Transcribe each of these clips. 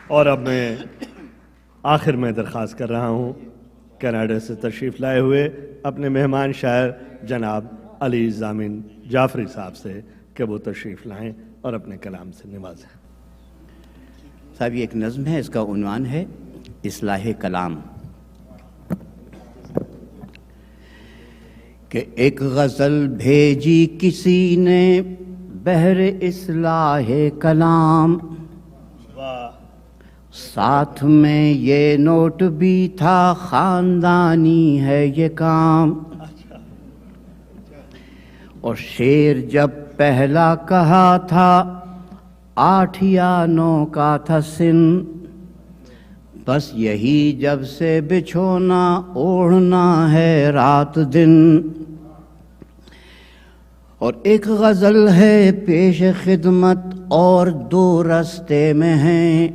اور اب میں آخر میں درخواست کر رہا ہوں کینیڈا سے تشریف لائے ہوئے اپنے مہمان شاعر جناب علی ضامن جعفری صاحب سے کہ وہ تشریف لائیں اور اپنے کلام سے نوازیں۔ صاحب یہ ایک نظم ہے، اس کا عنوان ہے اصلاح کلام۔ کہ ایک غزل بھیجی کسی نے بہر اصلاح کلام، ساتھ میں یہ نوٹ بھی تھا خاندانی ہے یہ کام۔ اور شعر جب پہلا کہا تھا 8 یا 9 کا تھا سن، بس یہی جب سے بچھونا اوڑھنا ہے رات دن۔ اور ایک غزل ہے پیش خدمت اور 2 رستے میں ہیں،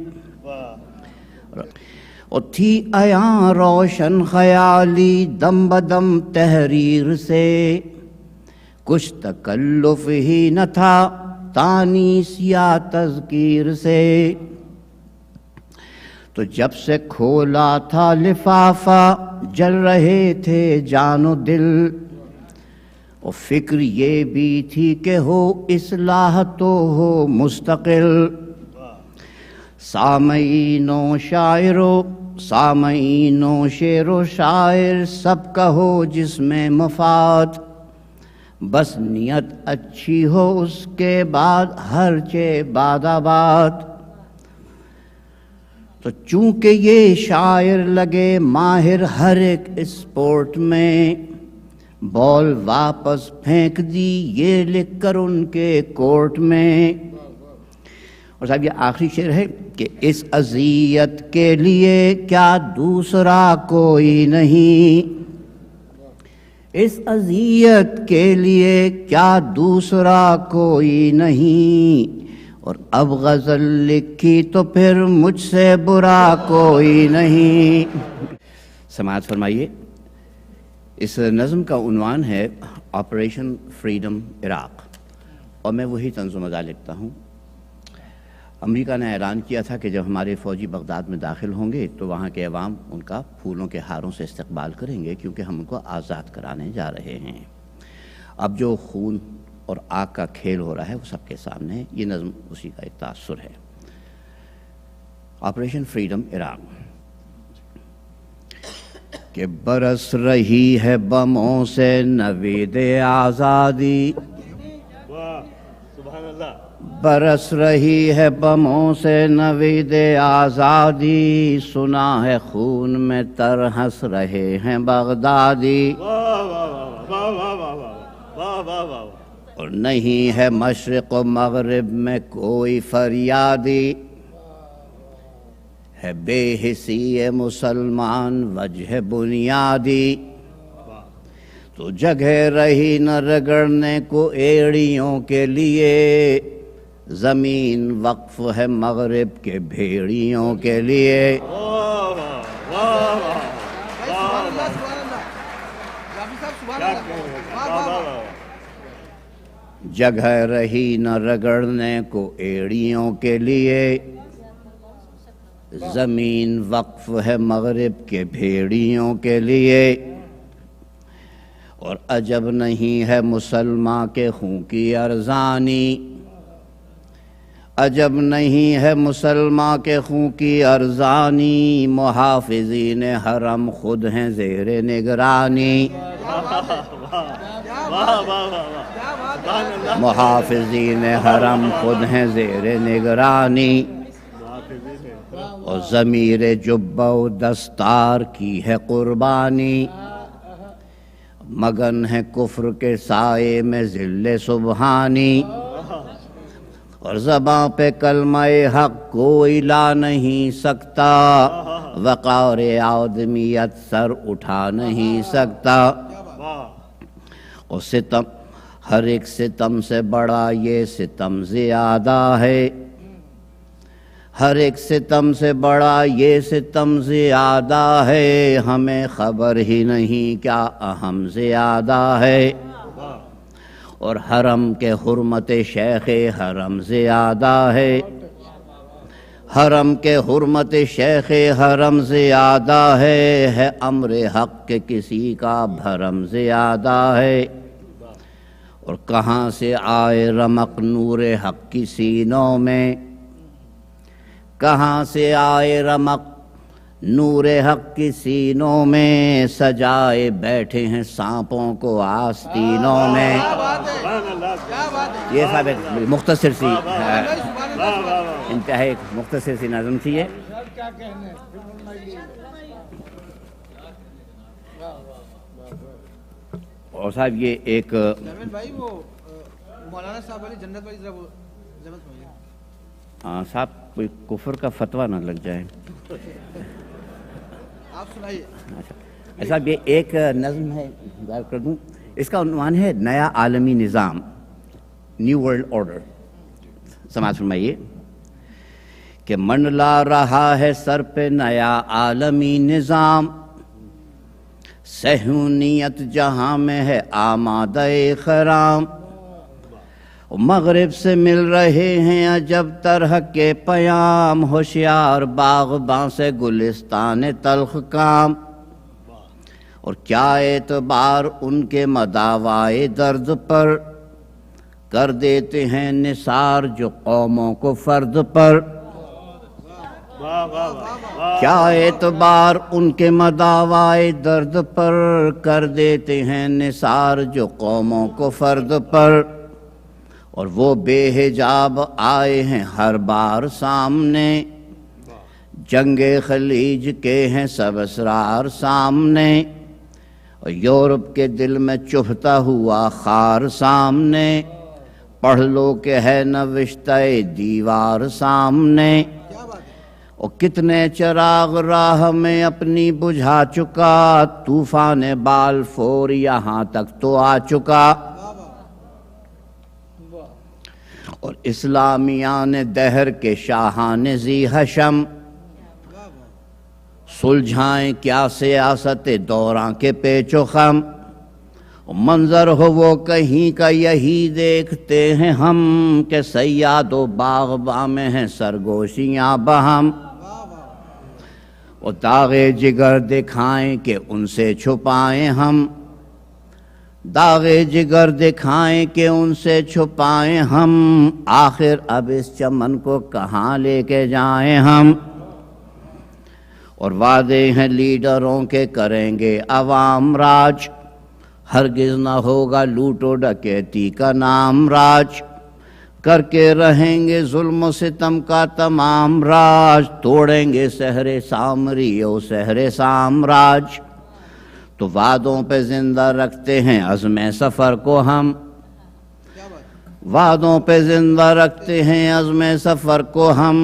اور تھی عیاں روشن خیالی دم بدم تحریر سے، کچھ تکلف ہی نہ تھا تانیس یا تذکیر سے۔ تو جب سے کھولا تھا لفافہ جل رہے تھے جان و دل، اور فکر یہ بھی تھی کہ ہو اصلاح تو ہو مستقل۔ سامعین و شعر و شاعر سب کا ہو جس میں مفاد، بس نیت اچھی ہو اس کے بعد ہر چے باد آباد۔ تو چونکہ یہ شاعر لگے ماہر ہر ایک اسپورٹ میں، بال واپس پھینک دی یہ لکھ کر ان کے کورٹ میں۔ اور صاحب یہ آخری شعر ہے کہ اس اذیت کے لیے کیا دوسرا کوئی نہیں، اس اذیت کے لیے کیا دوسرا کوئی نہیں، اور اب غزل لکھی تو پھر مجھ سے برا کوئی نہیں۔ سماعت فرمائیے۔ اس نظم کا عنوان ہے آپریشن فریڈم عراق، اور میں وہی طنز و مزاح لکھتا ہوں۔ امریکہ نے اعلان کیا تھا کہ جب ہمارے فوجی بغداد میں داخل ہوں گے تو وہاں کے عوام ان کا پھولوں کے ہاروں سے استقبال کریں گے، کیونکہ ہم ان کو آزاد کرانے جا رہے ہیں۔ اب جو خون اور آگ کا کھیل ہو رہا ہے وہ سب کے سامنے ہے۔ یہ نظم اسی کا ایک تاثر ہے۔ Operation freedom Iraq. کہ برس رہی ہے بموں سے نوید آزادی، برس رہی ہے بموں سے نوید آزادی، سنا ہے خون میں تر ہنس رہے ہیں بغدادی، اور نہیں ہے مشرق و مغرب میں کوئی فریادی، ہے بے حسی مسلمان وجہ بنیادی، تو جگہ رہی نہ رگڑنے کو ایڑیوں کے لیے، زمین وقف ہے مغرب کے بھیڑیوں کے لیے۔ جگہ رہی نہ رگڑنے کو ایڑیوں کے لیے، زمین وقف ہے مغرب کے بھیڑیوں کے لیے، اور عجب نہیں ہے مسلمان کے خون کی ارزانی، عجب نہیں ہے مسلمان کے خون کی ارزانی، محافظین حرم خود ہیں زیر نگرانی، محافظین حرم خود ہیں زیر نگرانی، اور ضمیر جبہ و دستار کی ہے قربانی، مگن ہے کفر کے سائے میں ذل سبحانی، اور زباں پہ کلمہ حق کوئی لا نہیں سکتا، وقار آدمیت سر اٹھا نہیں سکتا، اور ستم ہر ایک ستم سے بڑا یہ ستم زیادہ ہے، ہر ایک ستم سے بڑا یہ ستم زیادہ ہے، ہمیں خبر ہی نہیں کیا اہم زیادہ ہے، اور حرم کے حرمت شیخ حرم زیادہ ہے، حرم کے حرمت شیخ حرم زیادہ ہے امر حق کے کسی کا بھرم زیادہ ہے۔ اور کہاں سے آئے رمق نور حق کی سینوں میں، کہاں سے آئے رمق نور حق کی سینوں میں، سجائے بیٹھے ہیں سانپوں کو آستینوں میں۔ یہ صاحب ایک مختصر سی انتہائی ایک مختصر سی نظم تھی یہ۔ اور صاحب یہ ایک مولانا صاحب والی جنت والی صاحب کوئی کفر کا فتویٰ نہ لگ جائے۔ آپ سنائیے۔ اچھا صاحب یہ ایک نظم ہے ظاہر کر دوں، اس کا عنوان ہے نیا عالمی نظام، نیو ورلڈ آرڈر۔ سماعت فرمائیے کہ منڈلا رہا ہے سر پہ نیا عالمی نظام، صہیونیت جہاں میں ہے آمادہ خرام، مغرب سے مل رہے ہیں عجب طرح کے پیام، ہوشیار باغباں سے گلستان تلخ کام، اور کیا اعتبار ان کے مداوائے درد پر، کر دیتے ہیں نثار جو قوموں کو فرد پر۔ کیا اعتبار ان کے مداوائے درد پر، کر دیتے ہیں نثار جو قوموں کو فرد پر، اور وہ بے حجاب آئے ہیں ہر بار سامنے، جنگ خلیج کے ہیں سب اسرار سامنے، اور یورپ کے دل میں چبھتا ہوا خار سامنے، پڑھ لو کہ ہے نوشتہ دیوار سامنے، اور کتنے چراغ راہ میں اپنی بجھا چکا، طوفان بالفور یہاں تک تو آ چکا، اور اسلامیان دہر کے شاہان ذی حشم، سلجھائیں کیا سیاست دوراں کے پیچ و خم، منظر ہو وہ کہیں کا یہی دیکھتے ہیں ہم، کہ سیاد و باغباں میں ہیں سرگوشیاں بہم، اور داغے جگر دکھائیں کہ ان سے چھپائیں ہم، داغے جگر دکھائیں کہ ان سے چھپائیں ہم، آخر اب اس چمن کو کہاں لے کے جائیں ہم، اور وعدے ہیں لیڈروں کے کریں گے عوام راج، ہرگز نہ ہوگا لوٹ و ڈکیتی کا نام راج، کر کے رہیں گے ظلم و ستم کا تمام راج، توڑیں گے سحر سامری و سحر سامراج، تو وعدوں پہ زندہ رکھتے ہیں عزم سفر کو ہم، وعدوں پہ زندہ رکھتے ہیں عزم سفر کو ہم،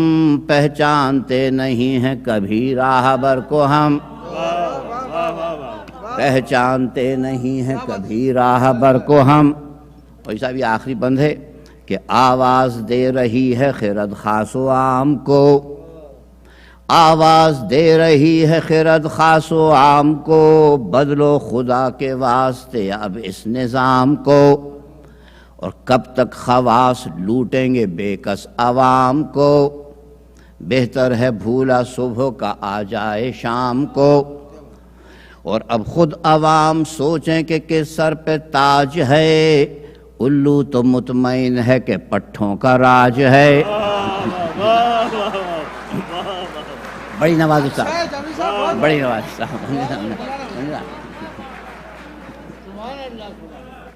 پہچانتے نہیں ہیں کبھی راہبر کو ہم، پہچانتے نہیں ہیں کبھی راہبر کو ہم۔ اور صاحب یہ آخری بند ہے کہ آواز دے رہی ہے خرد خاص و عام کو، آواز دے رہی ہے خرد خاص و عام کو، بدلو خدا کے واسطے اب اس نظام کو، اور کب تک خواص لوٹیں گے بے کس عوام کو، بہتر ہے بھولا صبح کا آ جائے شام کو، اور اب خود عوام سوچیں کہ کس سر پہ تاج ہے، الو تو مطمئن ہے کہ پٹھوں کا راج ہے۔ بڑی نواز صاحب، بڑی نواز صاحب۔